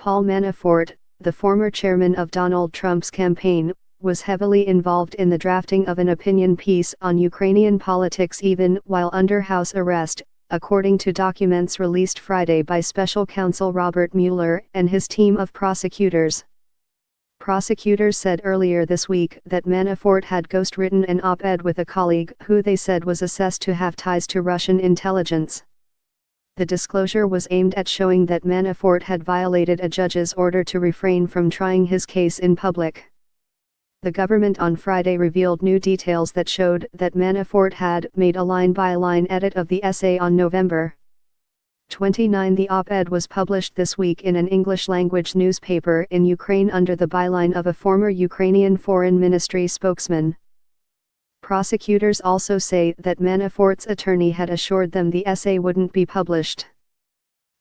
Paul Manafort, the former chairman of Donald Trump's campaign, was heavily involved in the drafting of an opinion piece on Ukrainian politics even while under house arrest, according to documents released Friday by special counsel Robert Mueller and his team of prosecutors. Prosecutors said earlier this week that Manafort had ghostwritten an op-ed with a colleague who they said was assessed to have ties to Russian intelligence. The disclosure was aimed at showing that Manafort had violated a judge's order to refrain from trying his case in public. The government on Friday revealed new details that showed that Manafort had made a line-by-line edit of the essay on November 29. The op-ed was published this week in an English-language newspaper in Ukraine under the byline of a former Ukrainian Foreign Ministry spokesman. Prosecutors also say that Manafort's attorney had assured them the essay wouldn't be published.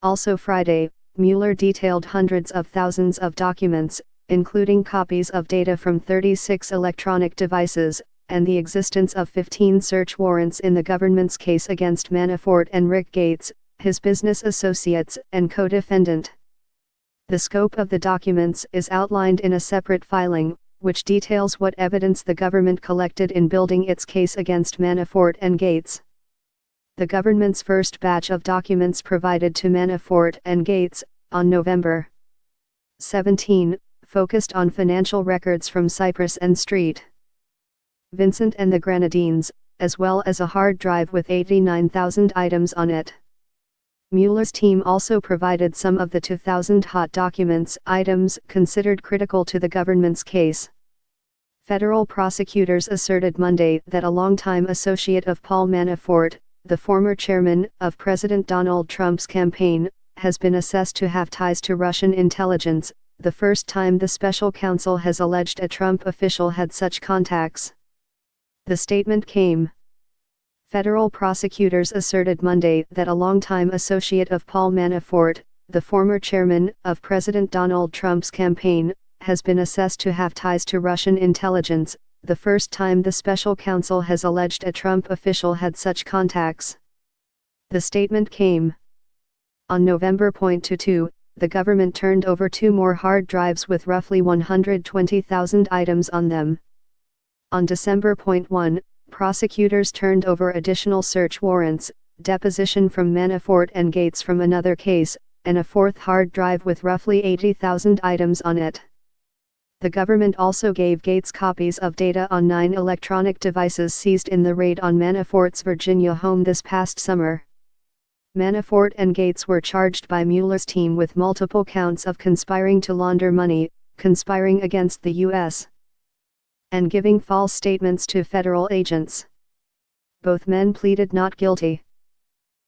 Also Friday, Mueller detailed hundreds of thousands of documents, including copies of data from 36 electronic devices, and the existence of 15 search warrants in the government's case against Manafort and Rick Gates, his business associates and co-defendant. The scope of the documents is outlined in a separate filing, which details what evidence the government collected in building its case against Manafort and Gates. The government's first batch of documents provided to Manafort and Gates, on November 17, focused on financial records from Cyprus and St. Vincent and the Grenadines, as well as a hard drive with 89,000 items on it. Mueller's team also provided some of the 2,000 hot documents items considered critical to the government's case. Federal prosecutors asserted Monday that a longtime associate of Paul Manafort, the former chairman of President Donald Trump's campaign, has been assessed to have ties to Russian intelligence, the first time the special counsel has alleged a Trump official had such contacts. The statement came. Federal prosecutors asserted Monday that a longtime associate of Paul Manafort, the former chairman of President Donald Trump's campaign, has been assessed to have ties to Russian intelligence, the first time the special counsel has alleged a Trump official had such contacts. The statement came. On November 22, the government turned over 2 more hard drives with roughly 120,000 items on them. On December 1, prosecutors turned over additional search warrants, deposition from Manafort and Gates from another case, and a 4th hard drive with roughly 80,000 items on it. The government also gave Gates copies of data on 9 electronic devices seized in the raid on Manafort's Virginia home this past summer. Manafort and Gates were charged by Mueller's team with multiple counts of conspiring to launder money, conspiring against the U.S., and giving false statements to federal agents. Both men pleaded not guilty.